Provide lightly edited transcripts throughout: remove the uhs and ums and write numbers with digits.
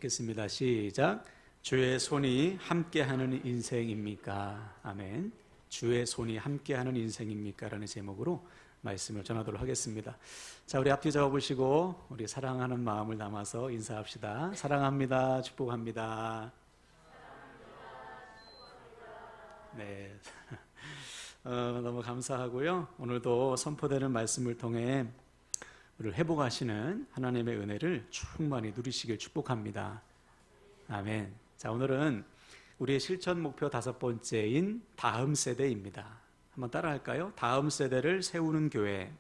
읽겠습니다. 시작. 주의 손이 함께하는 인생입니까? 아멘. 주의 손이 함께하는 인생입니까? 라는 제목으로 말씀을 전하도록 하겠습니다. 자, 우리 앞뒤 잡아보시고 우리 사랑하는 마음을 담아서 인사합시다. 사랑합니다. 축복합니다. 네. 너무 감사하고요. 오늘도 선포되는 말씀을 통해 우리를 회복하시는 하나님의 은혜를 충만히 누리시길 축복합니다. 아멘. 자, 오늘은 우리의 실천 목표 5번째인 다음 세대입니다. 한번 따라할까요? 다음 세대를 세우는 교회.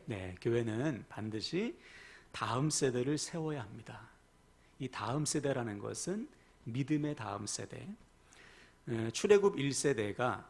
네, 교회는 반드시 다음 세대를 세워야 합니다. 이 다음 세대라는 것은 믿음의 다음 세대. 출애굽 1세대가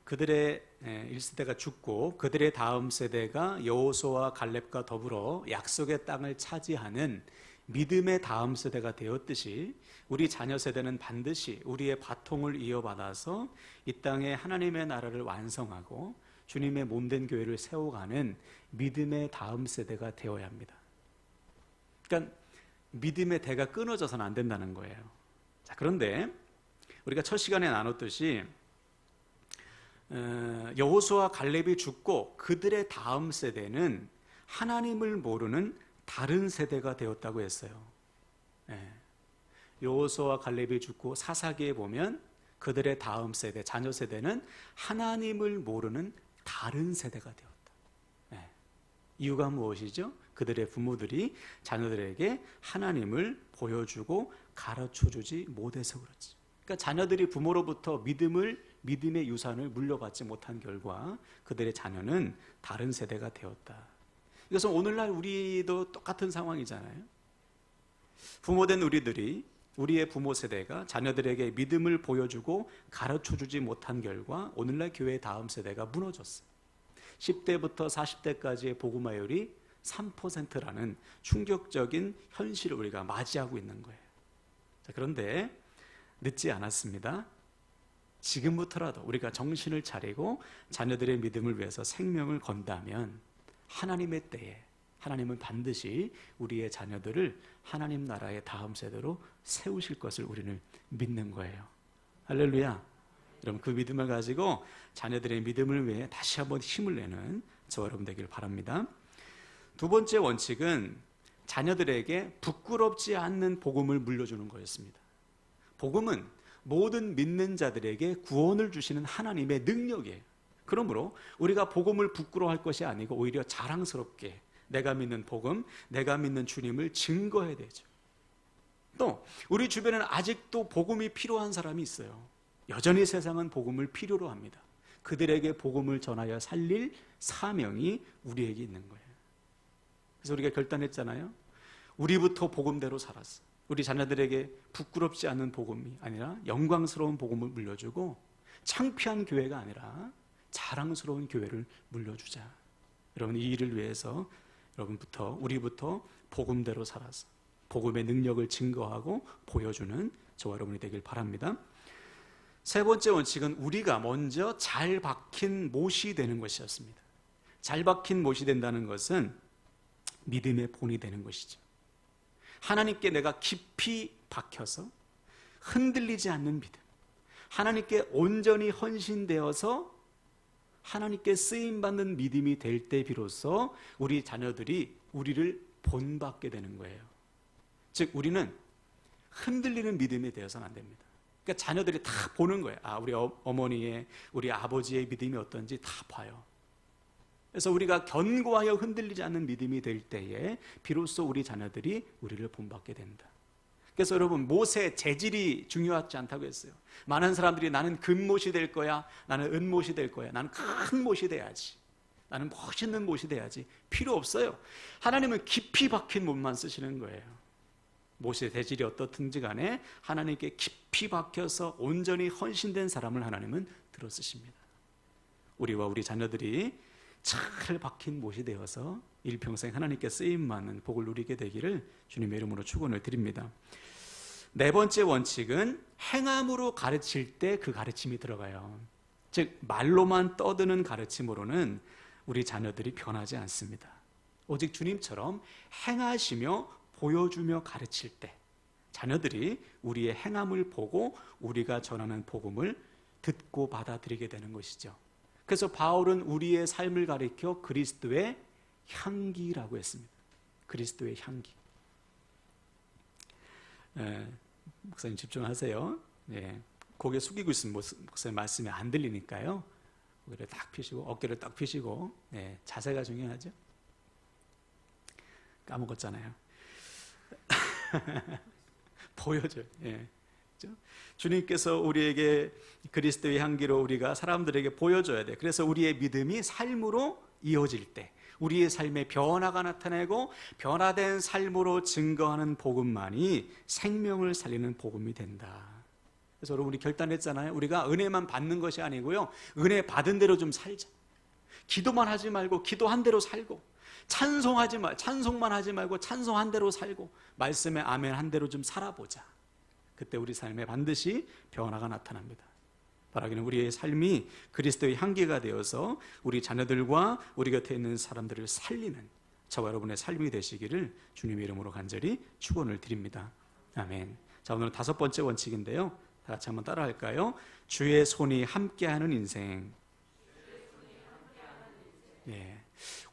그들의 1세대가 죽고 그들의 다음 세대가 여호수아와 갈렙과 더불어 약속의 땅을 차지하는 믿음의 다음 세대가 되었듯이 우리 자녀 세대는 반드시 우리의 바통을 이어받아서 이 땅에 하나님의 나라를 완성하고 주님의 몸된 교회를 세워가는 믿음의 다음 세대가 되어야 합니다. 그러니까 믿음의 대가 끊어져서는 안 된다는 거예요. 자, 그런데 우리가 첫 시간에 나눴듯이 여호수아와 갈렙이 죽고 그들의 다음 세대는 하나님을 모르는 다른 세대가 되었다고 했어요. 여호수아와 갈렙이 죽고 사사기에 보면 그들의 다음 세대, 자녀 세대는 하나님을 모르는 다른 세대가 되었다. 이유가 무엇이죠? 그들의 부모들이 자녀들에게 하나님을 보여주고 가르쳐주지 못해서 그렇지. 그러니까 자녀들이 부모로부터 믿음의 유산을 물려받지 못한 결과 그들의 자녀는 다른 세대가 되었다. 이것은 오늘날 우리도 똑같은 상황이잖아요. 부모된 우리의 부모 세대가 자녀들에게 믿음을 보여주고 가르쳐주지 못한 결과 오늘날 교회의 다음 세대가 무너졌어요. 10대부터 40대까지의 복음화율이 3%라는 충격적인 현실을 우리가 맞이하고 있는 거예요. 자, 그런데 늦지 않았습니다. 지금부터라도 우리가 정신을 차리고 자녀들의 믿음을 위해서 생명을 건다면 하나님의 때에 하나님은 반드시 우리의 자녀들을 하나님 나라의 다음 세대로 세우실 것을 우리는 믿는 거예요. 할렐루야. 여러분, 그 믿음을 가지고 자녀들의 믿음을 위해 다시 한번 힘을 내는 저와 여러분 되기를 바랍니다. 두 번째 원칙은 자녀들에게 부끄럽지 않는 복음을 물려주는 거였습니다. 복음은 모든 믿는 자들에게 구원을 주시는 하나님의 능력이에요. 그러므로 우리가 복음을 부끄러워할 것이 아니고 오히려 자랑스럽게 내가 믿는 복음, 내가 믿는 주님을 증거해야 되죠. 또 우리 주변에는 아직도 복음이 필요한 사람이 있어요. 여전히 세상은 복음을 필요로 합니다. 그들에게 복음을 전하여 살릴 사명이 우리에게 있는 거예요. 그래서 우리가 결단했잖아요. 우리부터 복음대로 살았어. 우리 자녀들에게 부끄럽지 않은 복음이 아니라 영광스러운 복음을 물려주고 창피한 교회가 아니라 자랑스러운 교회를 물려주자. 여러분, 이 일을 위해서 우리부터 복음대로 살아서 복음의 능력을 증거하고 보여주는 저와 여러분이 되길 바랍니다. 세 번째 원칙은 우리가 먼저 잘 박힌 못이 되는 것이었습니다. 잘 박힌 못이 된다는 것은 믿음의 본이 되는 것이죠. 하나님께 내가 깊이 박혀서 흔들리지 않는 믿음, 하나님께 온전히 헌신되어서 하나님께 쓰임받는 믿음이 될 때 비로소 우리 자녀들이 우리를 본받게 되는 거예요. 즉 우리는 흔들리는 믿음이 되어서는 안 됩니다. 그러니까 자녀들이 다 보는 거예요. 우리 어머니의, 우리 아버지의 믿음이 어떤지 다 봐요. 그래서 우리가 견고하여 흔들리지 않는 믿음이 될 때에 비로소 우리 자녀들이 우리를 본받게 된다. 그래서 여러분, 못의 재질이 중요하지 않다고 했어요. 많은 사람들이 나는 금못이 될 거야, 나는 은못이 될 거야, 나는 큰 못이 돼야지, 나는 멋있는 못이 돼야지. 필요 없어요. 하나님은 깊이 박힌 못만 쓰시는 거예요. 못의 재질이 어떻든지 간에 하나님께 깊이 박혀서 온전히 헌신된 사람을 하나님은 들어 쓰십니다. 우리와 우리 자녀들이 잘 박힌 못이 되어서 일평생 하나님께 쓰임받는 복을 누리게 되기를 주님의 이름으로 축원을 드립니다. 네 번째 원칙은 행함으로 가르칠 때 그 가르침이 들어가요. 즉 말로만 떠드는 가르침으로는 우리 자녀들이 변하지 않습니다. 오직 주님처럼 행하시며 보여주며 가르칠 때 자녀들이 우리의 행함을 보고 우리가 전하는 복음을 듣고 받아들이게 되는 것이죠. 그래서 바울은 우리의 삶을 가리켜 그리스도의 향기라고 했습니다. 그리스도의 향기. 목사님 집중하세요. 고개 숙이고 있으면 목사님 말씀이 안 들리니까요. 고개를 딱 펴시고 어깨를 딱 펴시고 자세가 중요하죠. 까먹었잖아요. 보여줘요. 주님께서 우리에게 그리스도의 향기로 우리가 사람들에게 보여줘야 돼. 그래서 우리의 믿음이 삶으로 이어질 때 우리의 삶에 변화가 나타나고 변화된 삶으로 증거하는 복음만이 생명을 살리는 복음이 된다. 그래서 여러분 우리 결단했잖아요. 우리가 은혜만 받는 것이 아니고요. 은혜 받은 대로 좀 살자. 기도만 하지 말고 기도한 대로 살고 찬송만 하지 말고 찬송한 대로 살고 말씀에 아멘 한 대로 좀 살아보자. 그때 우리 삶에 반드시 변화가 나타납니다. 바라기는 우리의 삶이 그리스도의 향기가 되어서 우리 자녀들과 우리 곁에 있는 사람들을 살리는 저와 여러분의 삶이 되시기를 주님의 이름으로 간절히 축원을 드립니다. 아멘. 자, 오늘 5번째 원칙인데요. 다 같이 한번 따라 할까요? 주의 손이 함께하는 인생.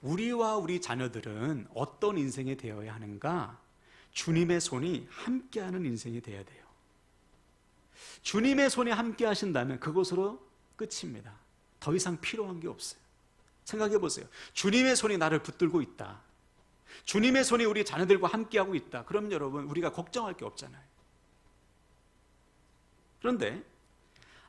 우리와 우리 자녀들은 어떤 인생이 되어야 하는가? 주님의 손이 함께하는 인생이 되어야 돼요. 주님의 손이 함께 하신다면 그것으로 끝입니다. 더 이상 필요한 게 없어요. 생각해 보세요. 주님의 손이 나를 붙들고 있다. 주님의 손이 우리 자녀들과 함께하고 있다. 그럼 여러분 우리가 걱정할 게 없잖아요. 그런데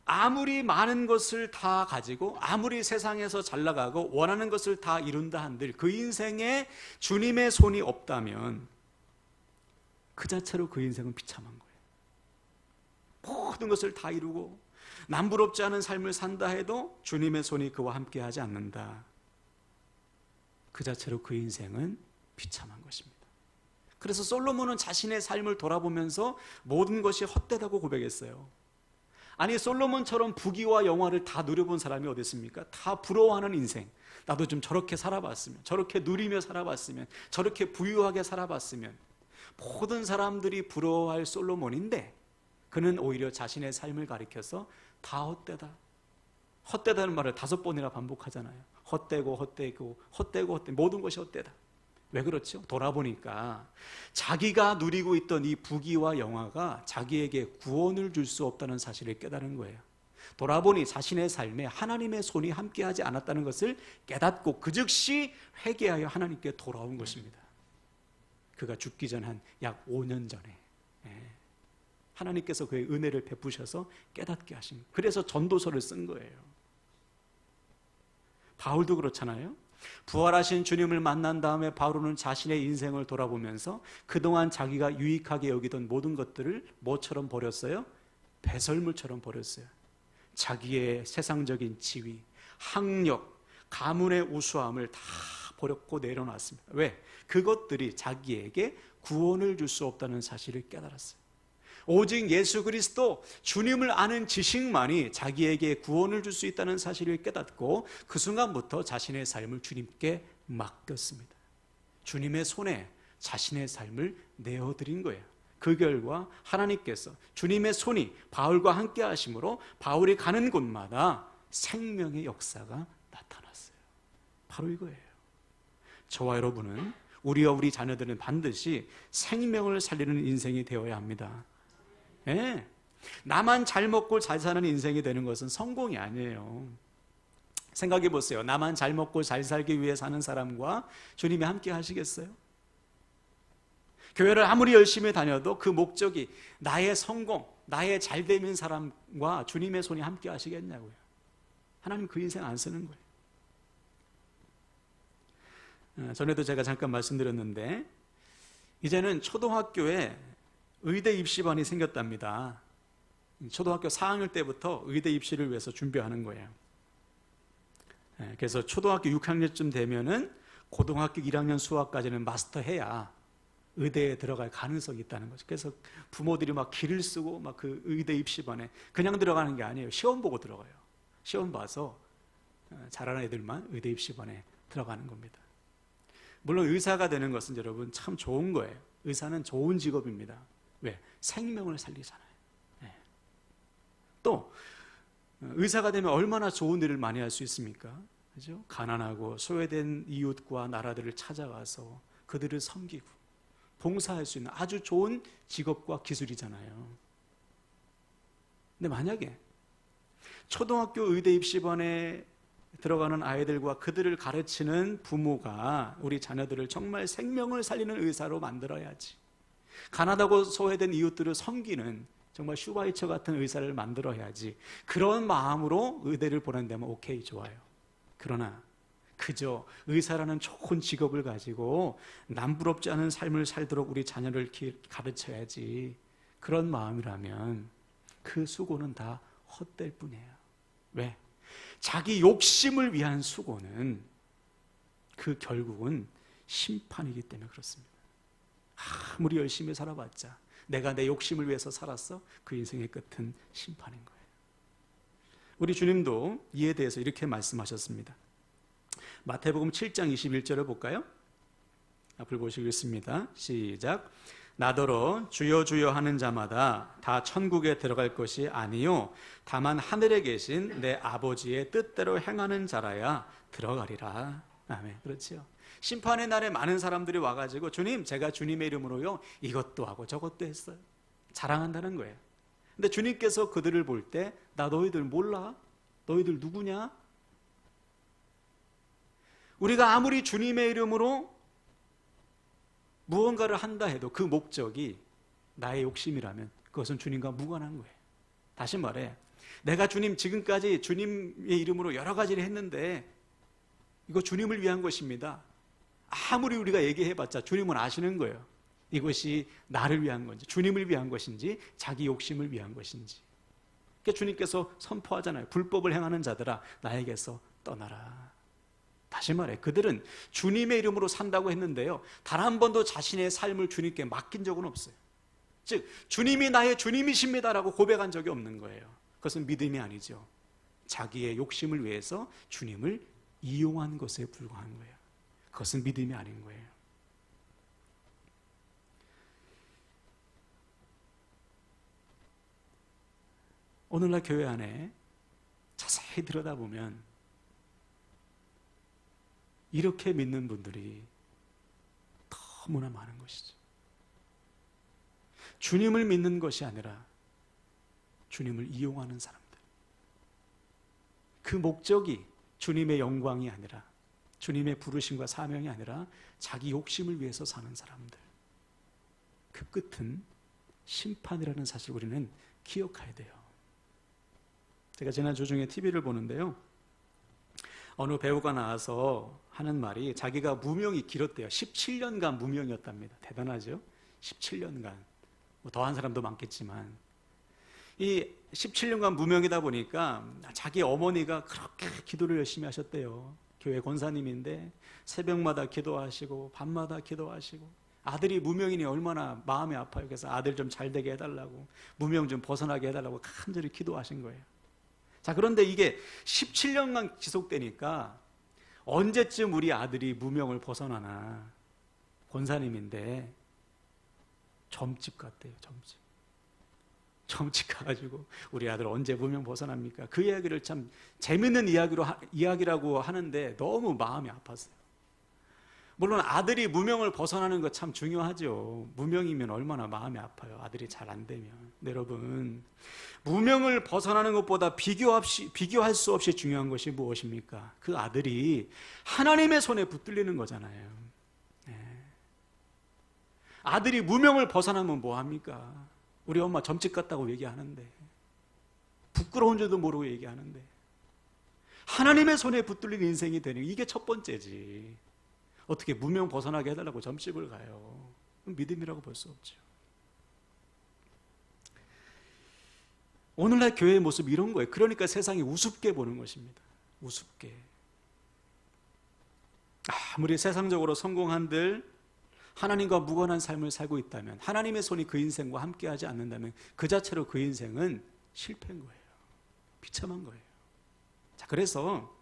아무리 많은 것을 다 가지고 아무리 세상에서 잘 나가고 원하는 것을 다 이룬다 한들 그 인생에 주님의 손이 없다면 그 자체로 그 인생은 비참한 거예요. 모든 것을 다 이루고 남부럽지 않은 삶을 산다 해도 주님의 손이 그와 함께하지 않는다. 그 자체로 그 인생은 비참한 것입니다. 그래서 솔로몬은 자신의 삶을 돌아보면서 모든 것이 헛되다고 고백했어요. 아니 솔로몬처럼 부귀와 영화를 다 누려본 사람이 어디 있습니까? 다 부러워하는 인생. 나도 좀 저렇게 살아봤으면, 저렇게 누리며 살아봤으면, 저렇게 부유하게 살아봤으면. 모든 사람들이 부러워할 솔로몬인데 그는 오히려 자신의 삶을 가리켜서 다 헛되다. 헛되다는 말을 5번이나 반복하잖아요. 헛되고 헛되고 헛되고 헛되고 모든 것이 헛되다. 왜 그렇죠? 돌아보니까 자기가 누리고 있던 이 부귀와 영화가 자기에게 구원을 줄 수 없다는 사실을 깨달은 거예요. 돌아보니 자신의 삶에 하나님의 손이 함께하지 않았다는 것을 깨닫고 그 즉시 회개하여 하나님께 돌아온 것입니다. 그가 죽기 전 한 약 5년 전에 하나님께서 그의 은혜를 베푸셔서 깨닫게 하신 거예요. 그래서 전도서를 쓴 거예요. 바울도 그렇잖아요. 부활하신 주님을 만난 다음에 바울은 자신의 인생을 돌아보면서 그동안 자기가 유익하게 여기던 모든 것들을 뭐처럼 버렸어요? 배설물처럼 버렸어요. 자기의 세상적인 지위, 학력, 가문의 우수함을 다 버렸고 내려놨습니다. 왜? 그것들이 자기에게 구원을 줄 수 없다는 사실을 깨달았어요. 오직 예수 그리스도 주님을 아는 지식만이 자기에게 구원을 줄 수 있다는 사실을 깨닫고 그 순간부터 자신의 삶을 주님께 맡겼습니다. 주님의 손에 자신의 삶을 내어드린 거예요. 그 결과 하나님께서 주님의 손이 바울과 함께 하심으로 바울이 가는 곳마다 생명의 역사가 나타났어요. 바로 이거예요. 저와 여러분은 우리와 우리 자녀들은 반드시 생명을 살리는 인생이 되어야 합니다. 나만 잘 먹고 잘 사는 인생이 되는 것은 성공이 아니에요. 생각해 보세요. 나만 잘 먹고 잘 살기 위해 사는 사람과 주님이 함께 하시겠어요? 교회를 아무리 열심히 다녀도 그 목적이 나의 성공, 나의 잘되는 사람과 주님의 손이 함께 하시겠냐고요. 하나님 그 인생 안 쓰는 거예요. 전에도 제가 잠깐 말씀드렸는데 이제는 초등학교에 의대 입시반이 생겼답니다. 초등학교 4학년 때부터 의대 입시를 위해서 준비하는 거예요. 그래서 초등학교 6학년쯤 되면은 고등학교 1학년 수학까지는 마스터해야 의대에 들어갈 가능성이 있다는 거죠. 그래서 부모들이 막 기를 쓰고 막 그 의대 입시반에 그냥 들어가는 게 아니에요. 시험 보고 들어가요. 시험 봐서 잘하는 애들만 의대 입시반에 들어가는 겁니다. 물론 의사가 되는 것은 여러분 참 좋은 거예요. 의사는 좋은 직업입니다. 왜? 생명을 살리잖아요. 네. 또 의사가 되면 얼마나 좋은 일을 많이 할 수 있습니까? 그죠? 가난하고 소외된 이웃과 나라들을 찾아가서 그들을 섬기고 봉사할 수 있는 아주 좋은 직업과 기술이잖아요. 근데 만약에 초등학교 의대 입시반에 들어가는 아이들과 그들을 가르치는 부모가 우리 자녀들을 정말 생명을 살리는 의사로 만들어야지, 가난하고 소외된 이웃들을 섬기는 정말 슈바이처 같은 의사를 만들어야지, 그런 마음으로 의대를 보낸다면 오케이, 좋아요. 그러나 그저 의사라는 좋은 직업을 가지고 남부럽지 않은 삶을 살도록 우리 자녀를 가르쳐야지, 그런 마음이라면 그 수고는 다 헛될 뿐이에요. 왜? 자기 욕심을 위한 수고는 그 결국은 심판이기 때문에 그렇습니다. 아무리 열심히 살아봤자 내가 내 욕심을 위해서 살았어? 그 인생의 끝은 심판인 거예요. 우리 주님도 이에 대해서 이렇게 말씀하셨습니다. 마태복음 7장 21절을 볼까요? 앞을 보시겠습니다. 시작. 나더러 주여 주여 하는 자마다 다 천국에 들어갈 것이 아니요 다만 하늘에 계신 내 아버지의 뜻대로 행하는 자라야 들어가리라. 아멘. 그렇죠. 심판의 날에 많은 사람들이 와가지고 주님, 제가 주님의 이름으로요 이것도 하고 저것도 했어요, 자랑한다는 거예요. 근데 주님께서 그들을 볼 때 나 너희들 몰라? 너희들 누구냐? 우리가 아무리 주님의 이름으로 무언가를 한다 해도 그 목적이 나의 욕심이라면 그것은 주님과 무관한 거예요. 다시 말해, 내가 주님 지금까지 주님의 이름으로 여러 가지를 했는데 이거 주님을 위한 것입니다. 아무리 우리가 얘기해봤자 주님은 아시는 거예요. 이것이 나를 위한 건지 주님을 위한 것인지 자기 욕심을 위한 것인지. 그러니까 주님께서 선포하잖아요. 불법을 행하는 자들아 나에게서 떠나라. 다시 말해, 그들은 주님의 이름으로 산다고 했는데요 단 한 번도 자신의 삶을 주님께 맡긴 적은 없어요. 즉 주님이 나의 주님이십니다라고 고백한 적이 없는 거예요. 그것은 믿음이 아니죠. 자기의 욕심을 위해서 주님을 이용한 것에 불과한 거예요. 그것은 믿음이 아닌 거예요. 오늘날 교회 안에 자세히 들여다보면 이렇게 믿는 분들이 너무나 많은 것이죠. 주님을 믿는 것이 아니라 주님을 이용하는 사람들. 그 목적이 주님의 영광이 아니라 주님의 부르심과 사명이 아니라 자기 욕심을 위해서 사는 사람들. 그 끝은 심판이라는 사실을 우리는 기억해야 돼요. 제가 지난주 중에 TV를 보는데요 어느 배우가 나와서 하는 말이 자기가 무명이 길었대요. 17년간 무명이었답니다. 대단하죠? 17년간. 뭐 더한 사람도 많겠지만 이 17년간 무명이다 보니까 자기 어머니가 그렇게 기도를 열심히 하셨대요. 교회 권사님인데 새벽마다 기도하시고 밤마다 기도하시고 아들이 무명이니 얼마나 마음이 아파요. 그래서 아들 좀 잘 되게 해달라고, 무명 좀 벗어나게 해달라고 간절히 기도하신 거예요. 자, 그런데 이게 17년간 지속되니까 언제쯤 우리 아들이 무명을 벗어나나. 권사님인데 점집 갔대요. 점집 가가지고 우리 아들 언제 무명 벗어납니까? 그 이야기를 참 재밌는 이야기라고 하는데 너무 마음이 아팠어요. 물론 아들이 무명을 벗어나는 거 참 중요하죠. 무명이면 얼마나 마음이 아파요. 아들이 잘 안 되면. 여러분, 무명을 벗어나는 것보다 비교할 수 없이 중요한 것이 무엇입니까? 그 아들이 하나님의 손에 붙들리는 거잖아요. 네. 아들이 무명을 벗어나면 뭐합니까? 우리 엄마 점집 갔다고 얘기하는데, 부끄러운 줄도 모르고 얘기하는데, 하나님의 손에 붙들린 인생이 되는 이게 첫 번째지. 어떻게 무명 벗어나게 해달라고 점집을 가요? 믿음이라고 볼 수 없죠. 오늘날 교회의 모습이 이런 거예요. 그러니까 세상이 우습게 보는 것입니다. 우습게. 아무리 세상적으로 성공한들 하나님과 무관한 삶을 살고 있다면, 하나님의 손이 그 인생과 함께하지 않는다면 그 자체로 그 인생은 실패인 거예요. 비참한 거예요. 자, 그래서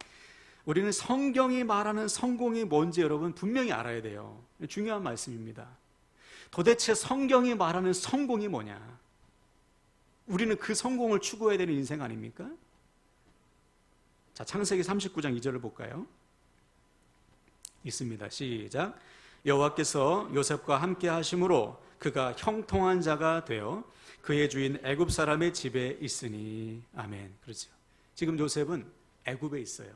우리는 성경이 말하는 성공이 뭔지 여러분 분명히 알아야 돼요. 중요한 말씀입니다. 도대체 성경이 말하는 성공이 뭐냐? 우리는 그 성공을 추구해야 되는 인생 아닙니까? 자, 창세기 39장 2절을 볼까요? 있습니다. 시작. 여호와께서 요셉과 함께 하심으로 그가 형통한 자가 되어 그의 주인 애굽 사람의 집에 있으니. 아멘. 그렇죠. 지금 요셉은 애굽에 있어요.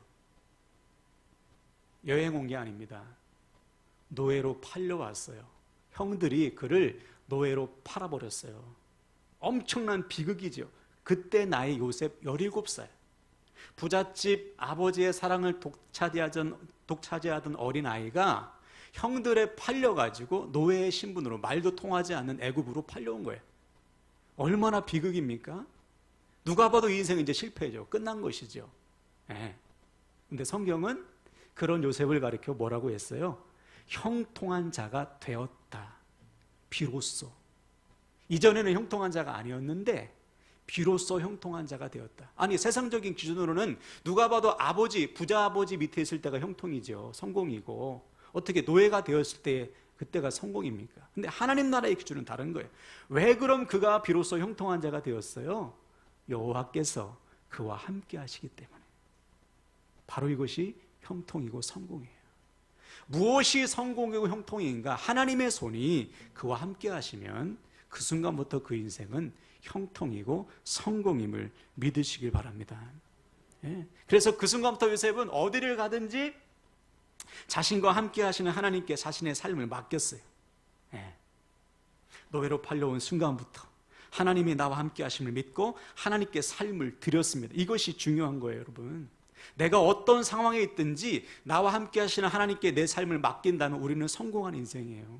여행 온 게 아닙니다. 노예로 팔려왔어요. 형들이 그를 노예로 팔아버렸어요. 엄청난 비극이죠. 그때 나이 요셉 17살. 부잣집 아버지의 사랑을 독차지하던 어린아이가 형들에 팔려가지고 노예의 신분으로 말도 통하지 않는 애굽으로 팔려온 거예요. 얼마나 비극입니까? 누가 봐도 이 인생은 이제 실패죠. 끝난 것이죠. 네. 근데 성경은 그런 요셉을 가리켜 뭐라고 했어요? 형통한 자가 되었다. 비로소. 이전에는 형통한 자가 아니었는데 비로소 형통한 자가 되었다. 아니, 세상적인 기준으로는 누가 봐도 아버지, 부자 아버지 밑에 있을 때가 형통이죠. 성공이고, 어떻게 노예가 되었을 때 그때가 성공입니까? 근데 하나님 나라의 기준은 다른 거예요. 왜 그럼 그가 비로소 형통한 자가 되었어요? 여호와께서 그와 함께 하시기 때문에. 바로 이것이 형통이고 성공이에요. 무엇이 성공이고 형통인가? 하나님의 손이 그와 함께 하시면 그 순간부터 그 인생은 형통이고 성공임을 믿으시길 바랍니다. 예. 그래서 그 순간부터 요셉은 어디를 가든지 자신과 함께 하시는 하나님께 자신의 삶을 맡겼어요. 예. 노예로 팔려온 순간부터 하나님이 나와 함께 하심을 믿고 하나님께 삶을 드렸습니다. 이것이 중요한 거예요, 여러분. 내가 어떤 상황에 있든지 나와 함께 하시는 하나님께 내 삶을 맡긴다면 우리는 성공한 인생이에요.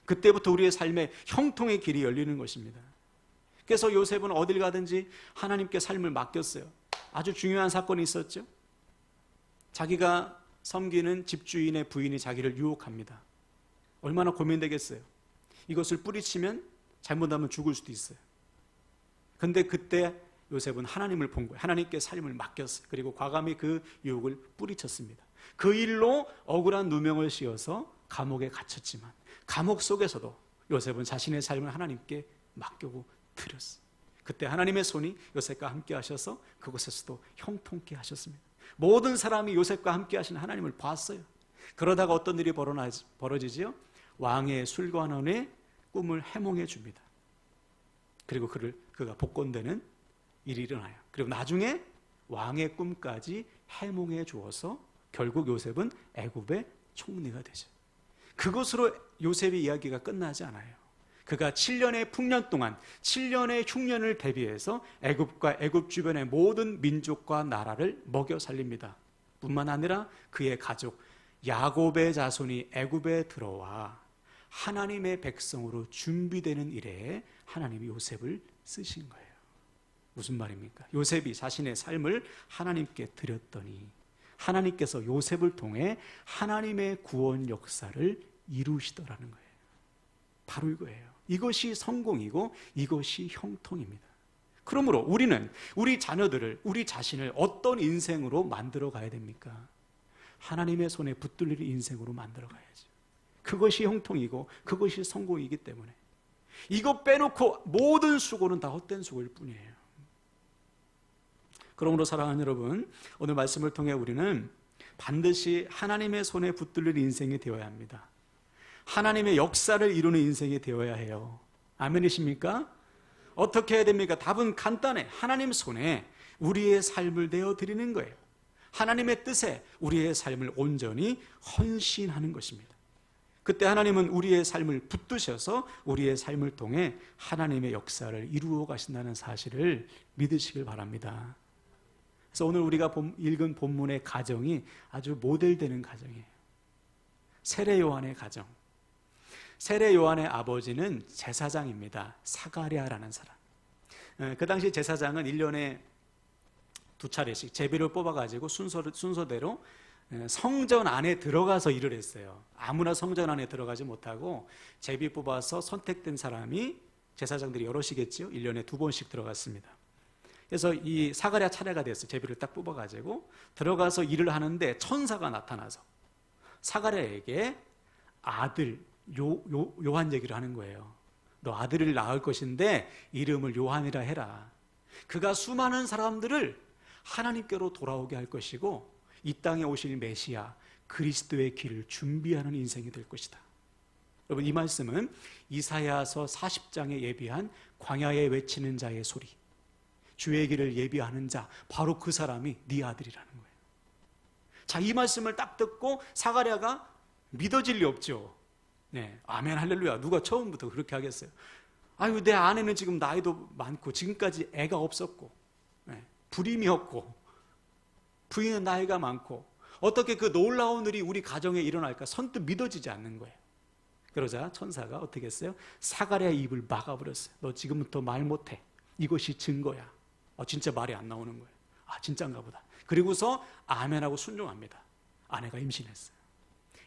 그때부터 우리의 삶에 형통의 길이 열리는 것입니다. 그래서 요셉은 어딜 가든지 하나님께 삶을 맡겼어요. 아주 중요한 사건이 있었죠. 자기가 섬기는 집주인의 부인이 자기를 유혹합니다. 얼마나 고민되겠어요. 이것을 뿌리치면 잘못하면 죽을 수도 있어요. 근데 그때 요셉은 하나님을 본 거예요. 하나님께 삶을 맡겼어요. 그리고 과감히 그 유혹을 뿌리쳤습니다. 그 일로 억울한 누명을 씌워서 감옥에 갇혔지만 감옥 속에서도 요셉은 자신의 삶을 하나님께 맡기고 드렸어요. 그때 하나님의 손이 요셉과 함께 하셔서 그곳에서도 형통케 하셨습니다. 모든 사람이 요셉과 함께 하시는 하나님을 봤어요. 그러다가 어떤 일이 벌어지지요? 왕의 술관원의 꿈을 해몽해 줍니다. 그리고 그가 복권되는 일이 일어나요. 그리고 나중에 왕의 꿈까지 해몽해 주어서 결국 요셉은 애굽의 총리가 되죠. 그것으로 요셉의 이야기가 끝나지 않아요. 그가 7년의 풍년 동안 7년의 흉년을 대비해서 애굽과 애굽 주변의 모든 민족과 나라를 먹여 살립니다. 뿐만 아니라 그의 가족 야곱의 자손이 애굽에 들어와 하나님의 백성으로 준비되는 일에 하나님이 요셉을 쓰신 거예요. 무슨 말입니까? 요셉이 자신의 삶을 하나님께 드렸더니 하나님께서 요셉을 통해 하나님의 구원 역사를 이루시더라는 거예요. 바로 이거예요. 이것이 성공이고 이것이 형통입니다. 그러므로 우리는 우리 자녀들을, 우리 자신을 어떤 인생으로 만들어 가야 됩니까? 하나님의 손에 붙들릴 인생으로 만들어 가야죠. 그것이 형통이고 그것이 성공이기 때문에 이거 빼놓고 모든 수고는 다 헛된 수고일 뿐이에요. 그러므로 사랑하는 여러분, 오늘 말씀을 통해 우리는 반드시 하나님의 손에 붙들릴 인생이 되어야 합니다. 하나님의 역사를 이루는 인생이 되어야 해요. 아멘이십니까? 어떻게 해야 됩니까? 답은 간단해. 하나님 손에 우리의 삶을 내어드리는 거예요. 하나님의 뜻에 우리의 삶을 온전히 헌신하는 것입니다. 그때 하나님은 우리의 삶을 붙드셔서 우리의 삶을 통해 하나님의 역사를 이루어 가신다는 사실을 믿으시길 바랍니다. 그래서 오늘 우리가 읽은 본문의 가정이 아주 모델되는 가정이에요. 세례 요한의 가정. 세례 요한의 아버지는 제사장입니다. 사가랴라는 사람. 그 당시 제사장은 1년에 2차례씩 제비를 뽑아가지고 순서대로 성전 안에 들어가서 일을 했어요. 아무나 성전 안에 들어가지 못하고 제비 뽑아서 선택된 사람이, 제사장들이 여럿이겠죠. 1년에 2번씩 들어갔습니다. 그래서 이 사가랴 차례가 됐어요. 제비를 딱 뽑아가지고 들어가서 일을 하는데 천사가 나타나서 사가랴에게 아들 요한 얘기를 하는 거예요. 너 아들을 낳을 것인데 이름을 요한이라 해라. 그가 수많은 사람들을 하나님께로 돌아오게 할 것이고 이 땅에 오실 메시아 그리스도의 길을 준비하는 인생이 될 것이다. 여러분, 이 말씀은 이사야서 40장에 예비한 광야에 외치는 자의 소리, 주의 길을 예비하는 자, 바로 그 사람이 네 아들이라는 거예요. 자, 이 말씀을 딱 듣고 사가랴가 믿어질 리 없죠. 네, 아멘 할렐루야. 누가 처음부터 그렇게 하겠어요? 아유, 내 아내는 지금 나이도 많고 지금까지 애가 없었고, 네, 불임이었고, 부인은 나이가 많고, 어떻게 그 놀라운 일이 우리 가정에 일어날까 선뜻 믿어지지 않는 거예요. 그러자 천사가 어떻게 했어요? 사가랴의 입을 막아버렸어요. 너 지금부터 말 못해. 이것이 증거야. 진짜 말이 안 나오는 거예요. 아, 진짜인가 보다. 그리고서 아멘하고 순종합니다. 아내가 임신했어요.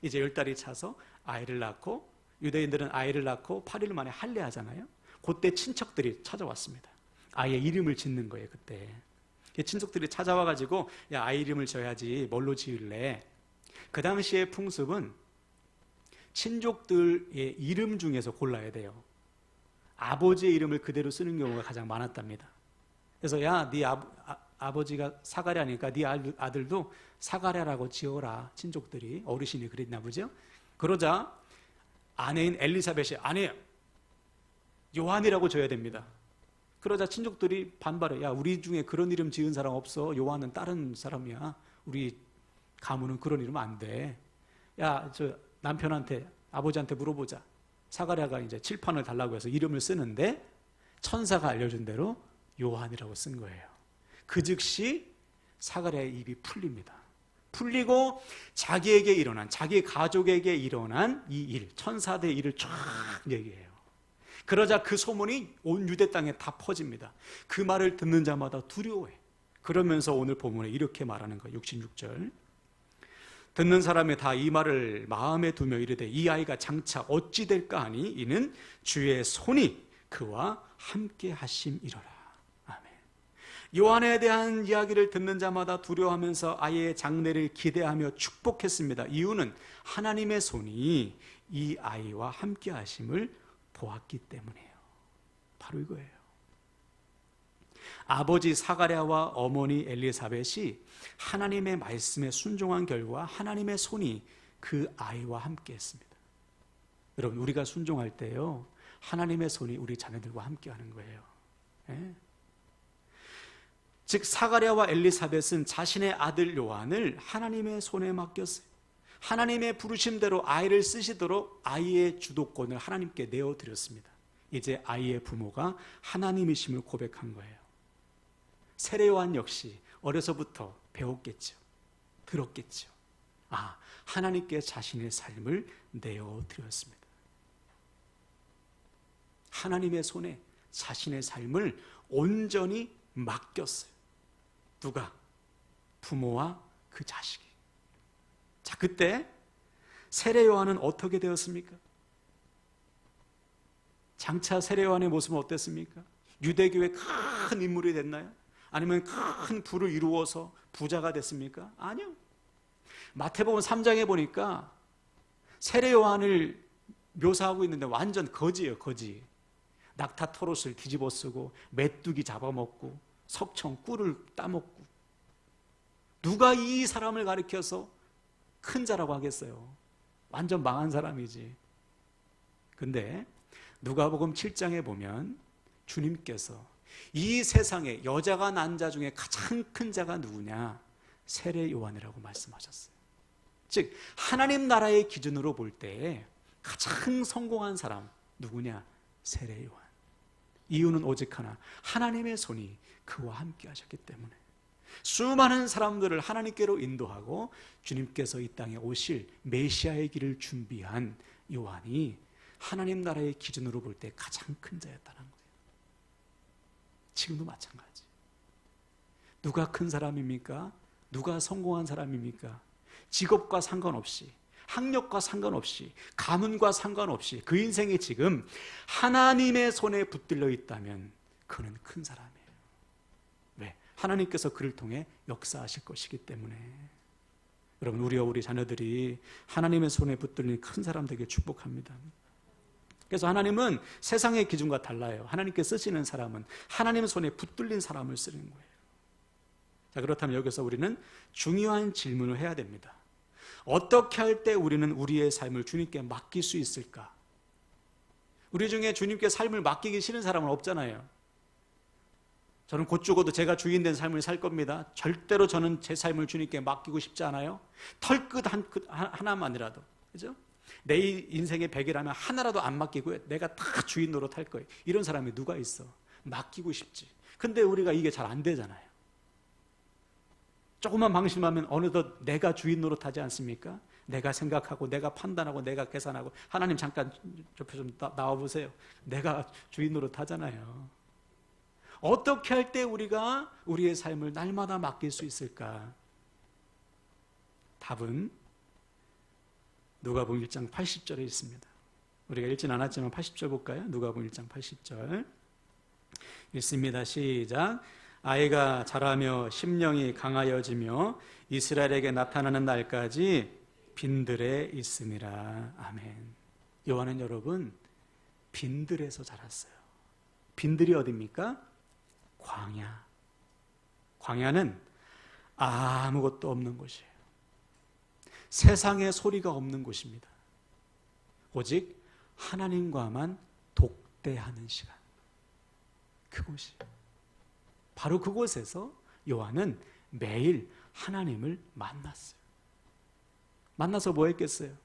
이제 10달이 차서 아이를 낳고, 유대인들은 아이를 낳고 8일 만에 할례하잖아요. 그때 친척들이 찾아왔습니다. 아이의 이름을 짓는 거예요. 그때 친척들이 찾아와가지고 야, 아이 이름을 지어야지, 뭘로 지을래? 그 당시의 풍습은 친족들의 이름 중에서 골라야 돼요. 아버지의 이름을 그대로 쓰는 경우가 가장 많았답니다. 그래서 야, 네 아버지가 사가랴니까 네 아들도 사가랴라고 지어라. 친족들이, 어르신이 그랬나 보죠. 그러자 아내인 엘리사벳이 아니, 요한이라고 줘야 됩니다. 그러자 친족들이 반발해. 야, 우리 중에 그런 이름 지은 사람 없어. 요한은 다른 사람이야. 우리 가문은 그런 이름 안 돼. 야, 저 남편한테, 아버지한테 물어보자. 사가랴가 이제 칠판을 달라고 해서 이름을 쓰는데 천사가 알려준 대로 요한이라고 쓴 거예요. 그 즉시 사가랴의 입이 풀립니다. 풀리고 자기에게 일어난, 자기 가족에게 일어난 이 일, 천사들의 일을 쫙 얘기해요. 그러자 그 소문이 온 유대 땅에 다 퍼집니다. 그 말을 듣는 자마다 두려워해. 그러면서 오늘 본문에 이렇게 말하는 거예요. 66절. 듣는 사람이 다 이 말을 마음에 두며 이르되 이 아이가 장차 어찌 될까 하니 이는 주의 손이 그와 함께 하심이로라. 아멘. 요한에 대한 이야기를 듣는 자마다 두려워하면서 아이의 장래를 기대하며 축복했습니다. 이유는 하나님의 손이 이 아이와 함께 하심을 보았기 때문이에요. 바로 이거예요. 아버지 사가랴와 어머니 엘리사벳이 하나님의 말씀에 순종한 결과 하나님의 손이 그 아이와 함께 했습니다. 여러분, 우리가 순종할 때요, 하나님의 손이 우리 자녀들과 함께 하는 거예요. 예? 즉 사가랴와 엘리사벳은 자신의 아들 요한을 하나님의 손에 맡겼어요. 하나님의 부르심대로 아이를 쓰시도록 아이의 주도권을 하나님께 내어드렸습니다. 이제 아이의 부모가 하나님이심을 고백한 거예요. 세례 요한 역시 어려서부터 배웠겠죠. 들었겠죠. 아, 하나님께 자신의 삶을 내어드렸습니다. 하나님의 손에 자신의 삶을 온전히 맡겼어요. 누가? 부모와 그 자식이. 자, 그때 세례 요한은 어떻게 되었습니까? 장차 세례 요한의 모습은 어땠습니까? 유대교의 큰 인물이 됐나요? 아니면 큰 부를 이루어서 부자가 됐습니까? 아니요. 마태복음 3장에 보니까 세례 요한을 묘사하고 있는데 완전 거지예요, 거지. 낙타 토롯을 뒤집어 쓰고 메뚜기 잡아먹고 석청 꿀을 따먹고. 누가 이 사람을 가리켜서 큰 자라고 하겠어요? 완전 망한 사람이지. 근데 누가복음 7장에 보면 주님께서 이 세상에 여자가 난 자 중에 가장 큰 자가 누구냐? 세례 요한이라고 말씀하셨어요. 즉 하나님 나라의 기준으로 볼 때 가장 성공한 사람 누구냐? 세례 요한. 이유는 오직 하나, 하나님의 손이 그와 함께 하셨기 때문에. 수많은 사람들을 하나님께로 인도하고 주님께서 이 땅에 오실 메시아의 길을 준비한 요한이 하나님 나라의 기준으로 볼 때 가장 큰 자였다는 거예요. 지금도 마찬가지. 누가 큰 사람입니까? 누가 성공한 사람입니까? 직업과 상관없이, 학력과 상관없이, 가문과 상관없이 그 인생이 지금 하나님의 손에 붙들려 있다면 그는 큰 사람이에요. 하나님께서 그를 통해 역사하실 것이기 때문에 여러분, 우리와 우리 자녀들이 하나님의 손에 붙들린 큰 사람 되게 축복합니다. 그래서 하나님은 세상의 기준과 달라요. 하나님께 쓰시는 사람은 하나님의 손에 붙들린 사람을 쓰는 거예요. 자, 그렇다면 여기서 우리는 중요한 질문을 해야 됩니다. 어떻게 할 때 우리는 우리의 삶을 주님께 맡길 수 있을까? 우리 중에 주님께 삶을 맡기기 싫은 사람은 없잖아요. 저는 곧 죽어도 제가 주인 된 삶을 살 겁니다. 절대로 저는 제 삶을 주님께 맡기고 싶지 않아요. 털끝 하나만이라도, 그죠? 내 인생의 100이라면 하나라도 안 맡기고 내가 다 주인 노릇할 거예요. 이런 사람이 누가 있어? 맡기고 싶지. 근데 우리가 이게 잘 안 되잖아요. 조금만 방심하면 어느덧 내가 주인 노릇하지 않습니까? 내가 생각하고 내가 판단하고 내가 계산하고. 하나님 잠깐 옆에 좀 나와보세요. 내가 주인 노릇하잖아요. 어떻게 할 때 우리가 우리의 삶을 날마다 맡길 수 있을까? 답은 누가복음 1장 80절에 있습니다. 우리가 읽진 않았지만 80절 볼까요? 누가복음 1장 80절 읽습니다. 시작. 아이가 자라며 심령이 강하여지며 이스라엘에게 나타나는 날까지 빈들에 있음이라. 아멘. 요한은 여러분 빈들에서 자랐어요. 빈들이 어디입니까? 광야. 광야는 아무것도 없는 곳이에요. 세상에 소리가 없는 곳입니다. 오직 하나님과만 독대하는 시간. 그곳이 바로 그곳에서 요한은 매일 하나님을 만났어요. 만나서 뭐 했겠어요?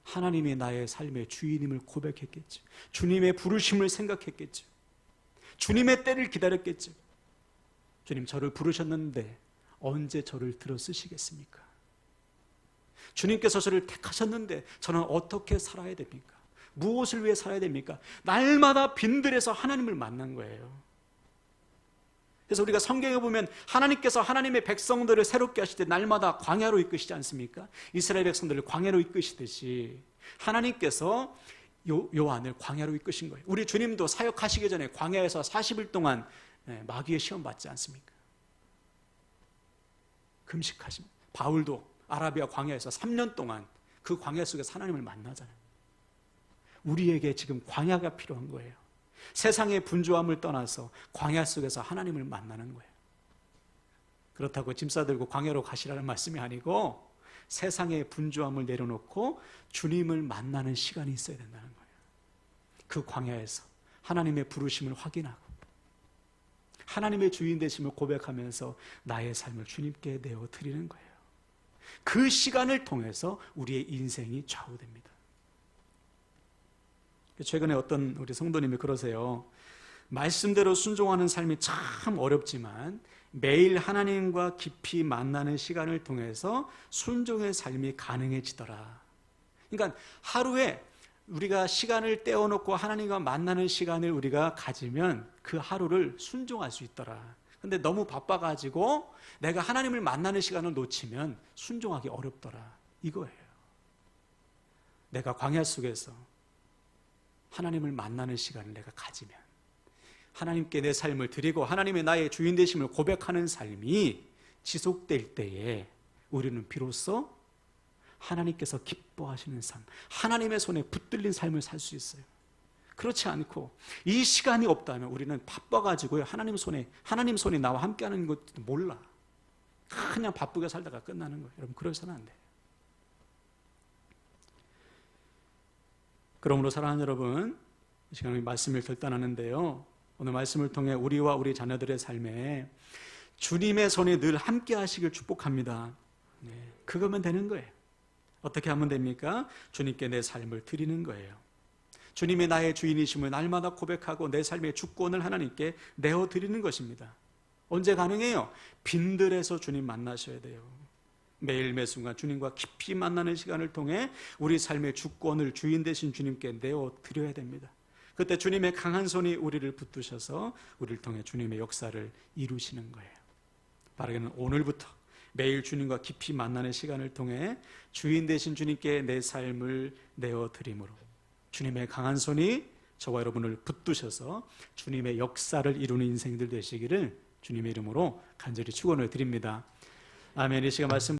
하나님이 나의 삶의 주인임을 고백했겠죠. 주님의 부르심을 생각했겠죠. 주님의 때를 기다렸겠죠. 주님, 저를 부르셨는데 언제 저를 들어 쓰시겠습니까? 주님께서 저를 택하셨는데 저는 어떻게 살아야 됩니까? 무엇을 위해 살아야 됩니까? 날마다 빈들에서 하나님을 만난 거예요. 그래서 우리가 성경에 보면 하나님께서 하나님의 백성들을 새롭게 하실 때 날마다 광야로 이끄시지 않습니까? 이스라엘 백성들을 광야로 이끄시듯이 하나님께서 요한을 광야로 이끄신 거예요. 우리 주님도 사역하시기 전에 광야에서 40일 동안 마귀의 시험 받지 않습니까? 금식하십니다. 바울도 아라비아 광야에서 3년 동안 그 광야 속에서 하나님을 만나잖아요. 우리에게 지금 광야가 필요한 거예요. 세상의 분주함을 떠나서 광야 속에서 하나님을 만나는 거예요. 그렇다고 짐 싸들고 광야로 가시라는 말씀이 아니고 세상의 분주함을 내려놓고 주님을 만나는 시간이 있어야 된다는 거예요. 그 광야에서 하나님의 부르심을 확인하고 하나님의 주인 되심을 고백하면서 나의 삶을 주님께 내어 드리는 거예요. 그 시간을 통해서 우리의 인생이 좌우됩니다. 최근에 어떤 우리 성도님이 그러세요. 말씀대로 순종하는 삶이 참 어렵지만 매일 하나님과 깊이 만나는 시간을 통해서 순종의 삶이 가능해지더라. 그러니까 하루에 우리가 시간을 떼어놓고 하나님과 만나는 시간을 우리가 가지면 그 하루를 순종할 수 있더라. 근데 너무 바빠가지고 내가 하나님을 만나는 시간을 놓치면 순종하기 어렵더라. 이거예요. 내가 광야 속에서 하나님을 만나는 시간을 내가 가지면 하나님께 내 삶을 드리고 하나님의 나의 주인 되심을 고백하는 삶이 지속될 때에 우리는 비로소 하나님께서 기뻐하시는 삶, 하나님의 손에 붙들린 삶을 살 수 있어요. 그렇지 않고 이 시간이 없다면 우리는 바빠가지고요, 하나님 손이 나와 함께하는 것도 몰라. 그냥 바쁘게 살다가 끝나는 거예요. 여러분, 그러서는 안 돼요. 그러므로 사랑하는 여러분, 이 시간에 말씀을 결단하는데요, 오늘 말씀을 통해 우리와 우리 자녀들의 삶에 주님의 손이 늘 함께 하시길 축복합니다. 그거면 되는 거예요. 어떻게 하면 됩니까? 주님께 내 삶을 드리는 거예요. 주님이 나의 주인이심을 날마다 고백하고 내 삶의 주권을 하나님께 내어드리는 것입니다. 언제 가능해요? 빈들에서 주님 만나셔야 돼요. 매일 매순간 주님과 깊이 만나는 시간을 통해 우리 삶의 주권을 주인 되신 주님께 내어드려야 됩니다. 그때 주님의 강한 손이 우리를 붙드셔서 우리를 통해 주님의 역사를 이루시는 거예요. 바라기는 오늘부터 매일 주님과 깊이 만나는 시간을 통해 주인 되신 주님께 내 삶을 내어드림으로 주님의 강한 손이 저와 여러분을 붙드셔서 주님의 역사를 이루는 인생들 되시기를 주님의 이름으로 간절히 축원을 드립니다. 아멘. 이 시간 말씀